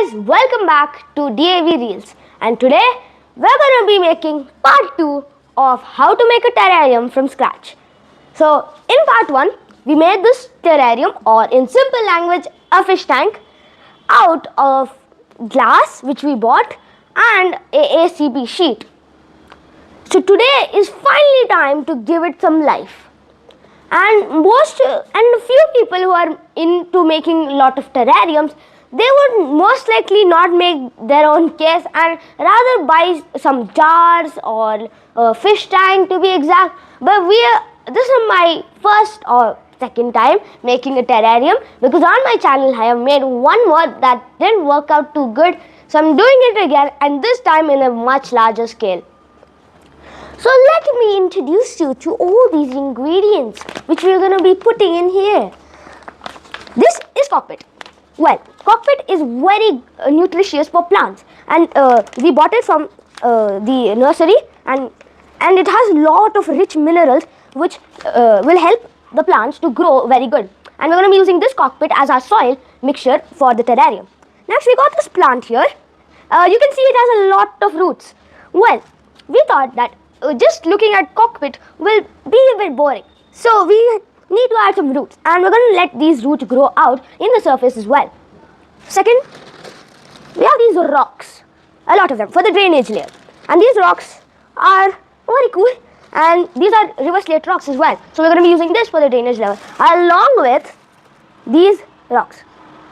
guys, welcome back to DAV Reels, and today we're going to be making part 2 of how to make a terrarium from scratch. So in part 1 we made this terrarium, or in simple language a fish tank, out of glass which we bought and a ACP sheet. So today is finally time to give it some life. And a few people who are into making a lot of terrariums, they would most likely not make their own case and rather buy some jars or a fish tank to be exact. But this is my first or second time making a terrarium, because on my channel I have made one more that didn't work out too good. So I'm doing it again, and this time in a much larger scale. So let me introduce you to all these ingredients which we're going to be putting in here. This is Coir Pith. Well, Coir Pith is very nutritious for plants, and we bought it from the nursery, and it has a lot of rich minerals which will help the plants to grow very good. And we're going to be using this Coir Pith as our soil mixture for the terrarium. Next, we got this plant here. You can see it has a lot of roots. Well, we thought that just looking at Coir Pith will be a bit boring. So we need to add some roots, and we're going to let these roots grow out in the surface as well. Second, we have these rocks, a lot of them, for the drainage layer. And these rocks are very cool, and these are river slate rocks as well. So we're going to be using this for the drainage layer along with these rocks.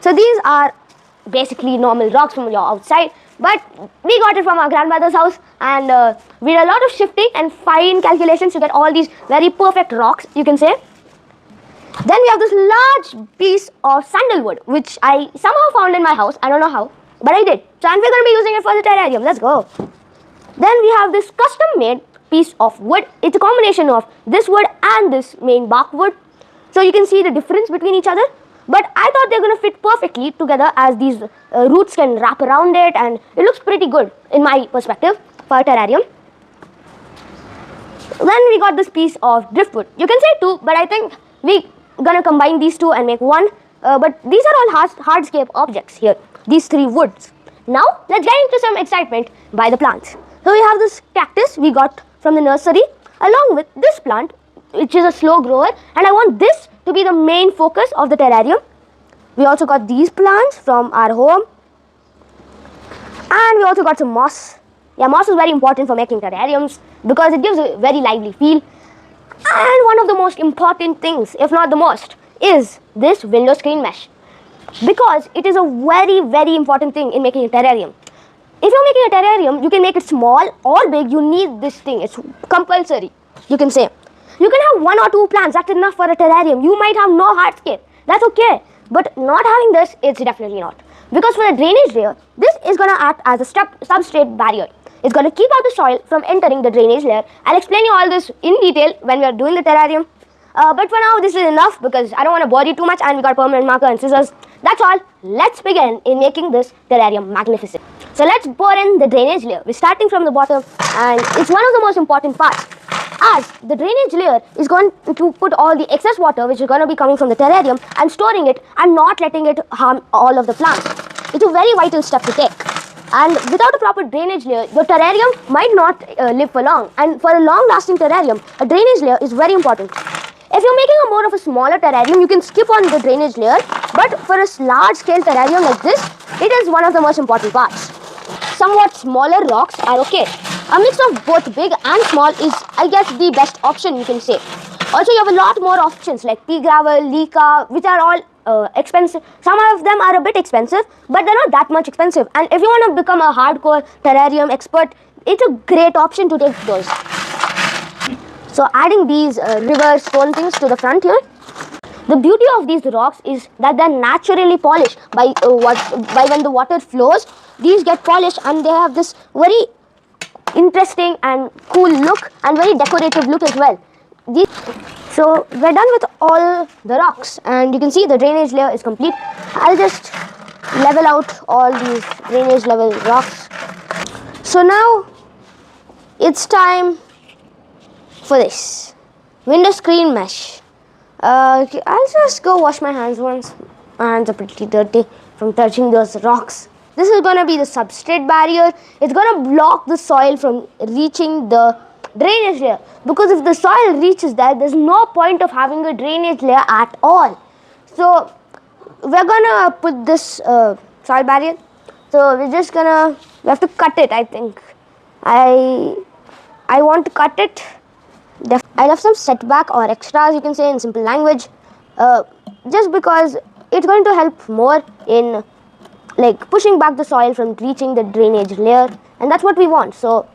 So these are basically normal rocks from your outside, but we got it from our grandmother's house, and we did a lot of shifting and fine calculations to get all these very perfect rocks, you can say. Then we have this large piece of sandalwood which I somehow found in my house. I don't know how, but I did. So and we're going to be using it for the terrarium. Let's go. Then we have this custom made piece of wood. It's a combination of this wood and this main bark wood. So you can see the difference between each other. But I thought they're going to fit perfectly together, as these roots can wrap around it, and it looks pretty good in my perspective for a terrarium. Then we got this piece of driftwood. You can say two, but I think we're going to combine these two and make one. But these are all hardscape objects here, these three woods. Now let's get into some excitement by the plants. So we have this cactus we got from the nursery, along with this plant which is a slow grower, and I want this to be the main focus of the terrarium. We also got these plants from our home, and we also got some moss. Yeah, moss is very important for making terrariums because it gives a very lively feel. And one of the most important things, if not the most, is this window screen mesh, because it is a very important thing in making a terrarium. If you're making a terrarium, you can make it small or big. You need this thing. It's compulsory, you can say. You can have one or two plants, that's enough for a terrarium. You might have no hardscape, that's okay. But not having this, it's definitely not. Because for the drainage layer, this is going to act as a substrate barrier. It's going to keep out the soil from entering the drainage layer. I'll explain you all this in detail when we are doing the terrarium. But for now, this is enough because I don't want to bore you too much, and we got permanent marker and scissors. That's all. Let's begin in making this terrarium magnificent. So let's pour in the drainage layer. We're starting from the bottom, and it's one of the most important parts, as the drainage layer is going to put all the excess water which is going to be coming from the terrarium and storing it and not letting it harm all of the plants. It's a very vital step to take. And without a proper drainage layer, your terrarium might not live for long. And for a long-lasting terrarium, a drainage layer is very important. If you're making a more of a smaller terrarium, you can skip on the drainage layer. But for a large-scale terrarium like this, it is one of the most important parts. Somewhat smaller rocks are okay. A mix of both big and small is, I guess, the best option, you can say. Also, you have a lot more options like pea gravel, Leca, which are all expensive. Some of them are a bit expensive, but they're not that much expensive. And if you want to become a hardcore terrarium expert, it's a great option to take those. So adding these river stone things to the front here. The beauty of these rocks is that they're naturally polished by when the water flows. These get polished, and they have this very interesting and cool look and very decorative look as well. So we're done with all the rocks, and you can see the drainage layer is complete. I'll just level out all these drainage level rocks. So now it's time for this window screen mesh. I'll just go wash my hands once. My hands are pretty dirty from touching those rocks. this is going to be the substrate barrier. It's going to block the soil from reaching the drainage layer, because if the soil reaches there, there's no point of having a drainage layer at all. So we're going to put this soil barrier. So we're just going to, we have to cut it, I think. I want to cut it. I left some setback or extras, you can say in simple language, just because it's going to help more in like pushing back the soil from reaching the drainage layer, and that's what we want. So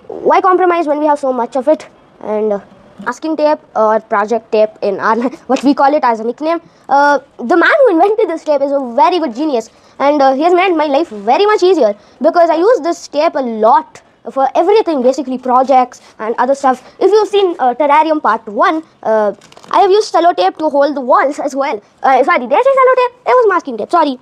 why compromise when we have so much of it? And masking tape or project tape in our what we call it as a nickname. The man who invented this tape is a very good genius, and he has made my life very much easier, because I use this tape a lot for everything, basically projects and other stuff. If you've seen Terrarium Part 1, I have used cello tape to hold the walls as well. Sorry, did I say cello tape? It was masking tape, sorry.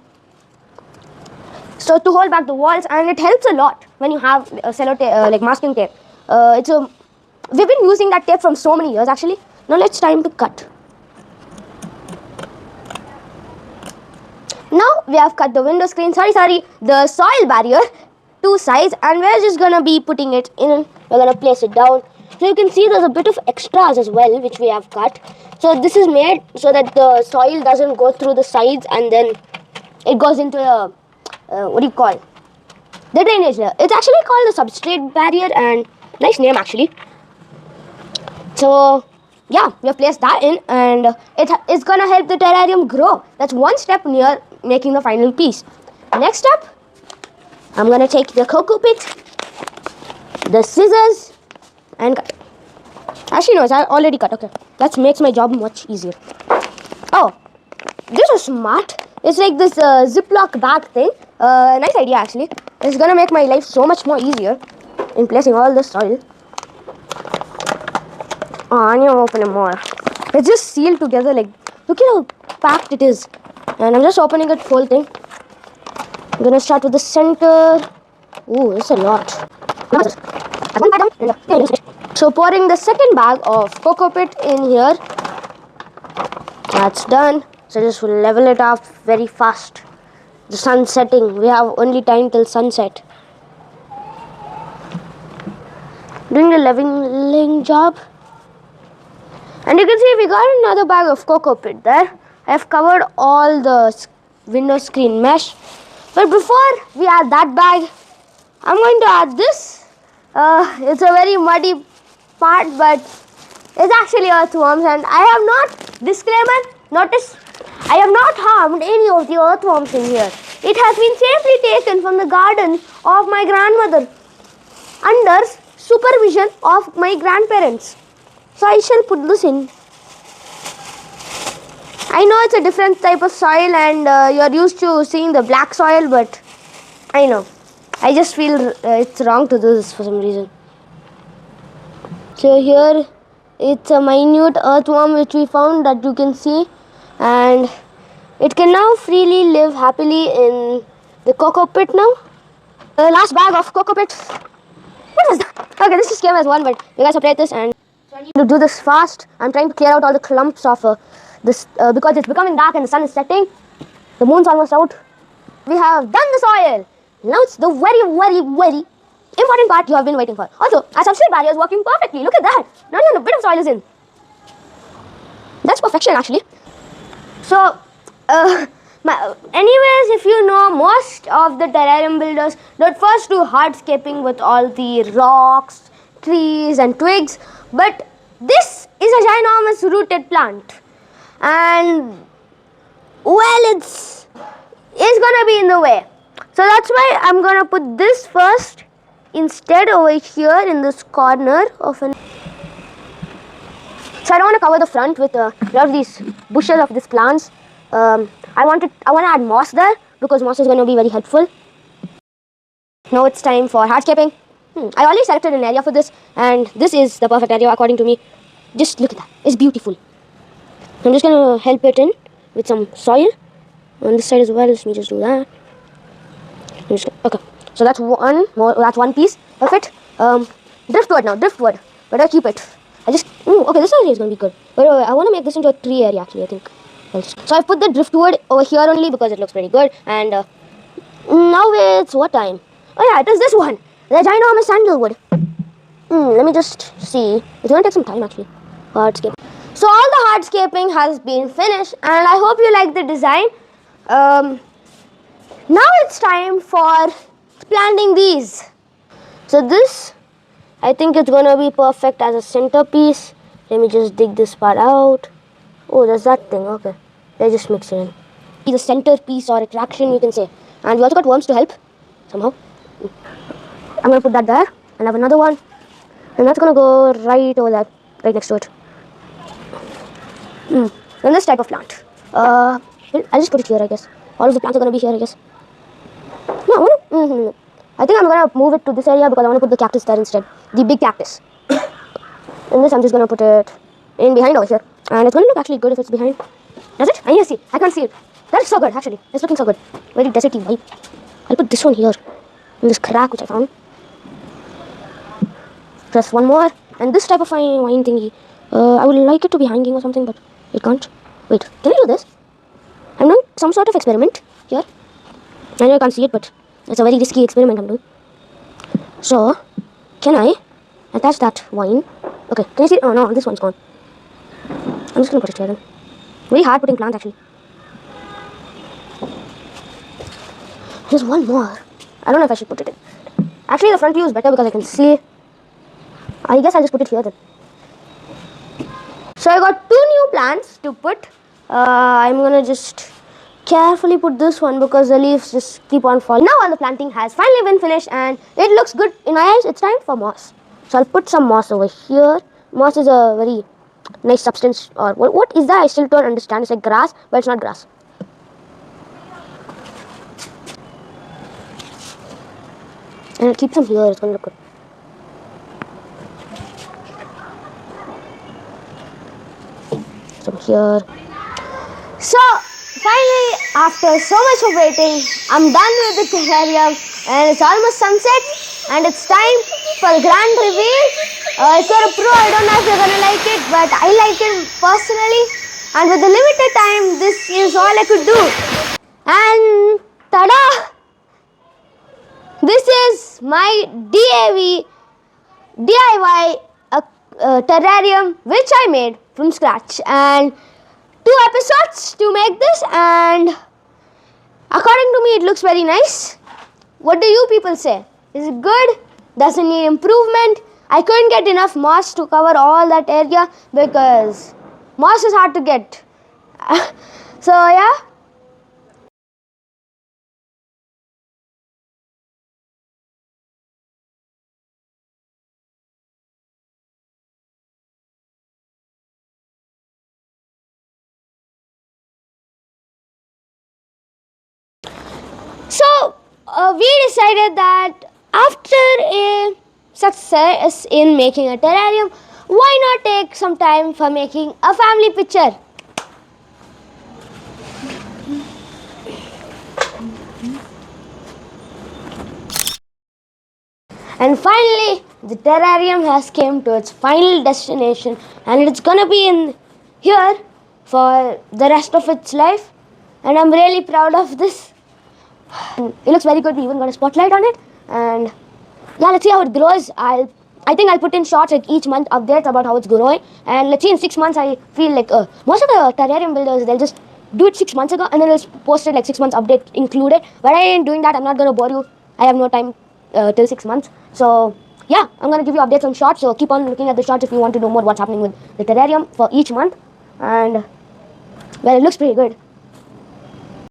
So to hold back the walls, and it helps a lot when you have cello tape, like masking tape. We've been using that tape from so many years actually. Now it's time to cut. Now we have cut the window screen, the soil barrier, 2 sides, and we're just gonna be putting it in. We're gonna place it down. So you can see there's a bit of extras as well, which we have cut. So this is made so that the soil doesn't go through the sides and then it goes into a what do you call the drainage layer. It's actually called the substrate barrier, and nice name actually. So yeah, we have placed that in, and it's gonna help the terrarium grow. That's one step near making the final piece. Next step, I'm gonna take the Coco Pith, the scissors, and cut. Actually no, I already cut. Okay, that makes my job much easier. Oh, this is smart. It's like this Ziploc bag thing. Nice idea actually. It's gonna make my life so much more easier in placing all the soil. Oh, I need to open it more. It's just sealed together, like, look at how packed it is. And I'm just opening it whole thing. I'm gonna start with the center. Ooh, it's a lot. So pouring the second bag of Coco Pith in here. That's done. So just level it up very fast. The sun's setting. We have only time till sunset. Doing the leveling job. And you can see we got another bag of Coco Pith there. I have covered all the window screen mesh. But before we add that bag, I'm going to add this. It's a very muddy part, but it's actually earthworms, and I have not, disclaimer, notice, I have not harmed any of the earthworms in here. It has been safely taken from the garden of my grandmother under supervision of my grandparents. So I shall put this in. I know it's a different type of soil, and you're used to seeing the black soil, but I know. I just feel it's wrong to do this for some reason. So here it's a minute earthworm which we found that you can see, and it can now freely live happily in the Coco Pith now. The last bag of Coco Pith. What is that? Okay, this just came as one, but you guys separate this, and so I need to do this fast. I'm trying to clear out all the clumps of this because it's becoming dark and the sun is setting. The moon's almost out. We have done the soil. Now it's the very, very, very important part you have been waiting for. Also, our substrate barrier is working perfectly. Look at that. Not even a bit of soil is in. That's perfection actually. So, anyways, if you know, most of the terrarium builders don't first do hardscaping with all the rocks, trees and twigs. But this is a ginormous rooted plant. And, well, it's gonna be in the way. So that's why I'm gonna put this first instead over here in this corner of an. So I don't want to cover the front with a lot of these bushes of these plants. I want to add moss there because moss is going to be very helpful. Now it's time for hardscaping. I already selected an area for this, and this is the perfect area according to me. Just look at that. It's beautiful. I'm just going to help it in with some soil on this side as well. Let me just do that. Okay, so that's one piece of it. Driftwood now, driftwood. Better keep it. Okay, this area is going to be good. But I want to make this into a tree area actually, I think. So I put the driftwood over here only because it looks pretty good. And Now it's what time? Oh yeah, it is this one. The ginormous sandalwood. Let me just see. It's gonna take some time actually. Hardscape. So all the hardscaping has been finished, and I hope you like the design. Now it's time for planting these. So this, I think it's gonna be perfect as a centerpiece. Let me just dig this part out. Oh, there's that thing. Okay, let's just mix it in. Be the centerpiece or attraction, you can say. And we also got worms to help somehow. I'm gonna put that there, and I have another one, and that's gonna go right over there, right next to it. And this type of plant. I'll just put it here, I guess. All of the plants are gonna be here, I guess. No, I think I'm gonna move it to this area because I wanna put the cactus there instead. The big cactus. And this I'm just gonna put it in behind over here. And it's gonna look actually good if it's behind. Does it? I need to see. I can't see it. That is so good, actually. It's looking so good. Very deserty vibe. I'll put this one here. In this crack which I found. Press one more. And this type of wine thingy. I would like it to be hanging or something, but it can't. Wait, can I do this? I'm doing some sort of experiment here. I know you can't see it, but it's a very risky experiment I'm doing. So, can I attach that wine? Okay, can you see? Oh no, this one's gone. I'm just gonna put it here then. Very hard putting plant actually. There's one more. I don't know if I should put it in. Actually, the front view is better because I can see. I guess I'll just put it here then. So I got 2 new plants to put. I'm gonna just carefully put this one because the leaves just keep on falling. Now all the planting has finally been finished and it looks good in my eyes. It's time for moss. So I'll put some moss over here. Moss is a very nice substance, or what is that? I still don't understand. It's like grass, but it's not grass. And I'll keep some here. It's gonna look good. Some here. So finally, after so much of waiting, I'm done with the terrarium and it's almost sunset and it's time for the grand reveal. If you're a pro, I don't know if you're gonna like it, but I like it personally. And with the limited time, this is all I could do. And tada! This is my DIY terrarium which I made from scratch, and 2 episodes to make this, and according to me it looks very nice. What do you people say? Is it good? Does it need improvement? I couldn't get enough moss to cover all that area because moss is hard to get. So yeah. So we decided that after a success in making a terrarium, why not take some time for making a family picture? And finally, the terrarium has came to its final destination, and it's gonna be in here for the rest of its life. And I'm really proud of this. It looks very good. We even got a spotlight on it, and yeah, let's see how it grows. I think I'll put in shots like each month updates about how it's growing, and let's see in 6 months. I feel like most of the terrarium builders, they'll just do it 6 months ago and then they'll post it like 6 months update included. But I ain't doing that. I'm not gonna bore you. I have no time till 6 months. So yeah, I'm gonna give you updates on shots. So keep on looking at the shots if you want to know more what's happening with the terrarium for each month. And well, it looks pretty good.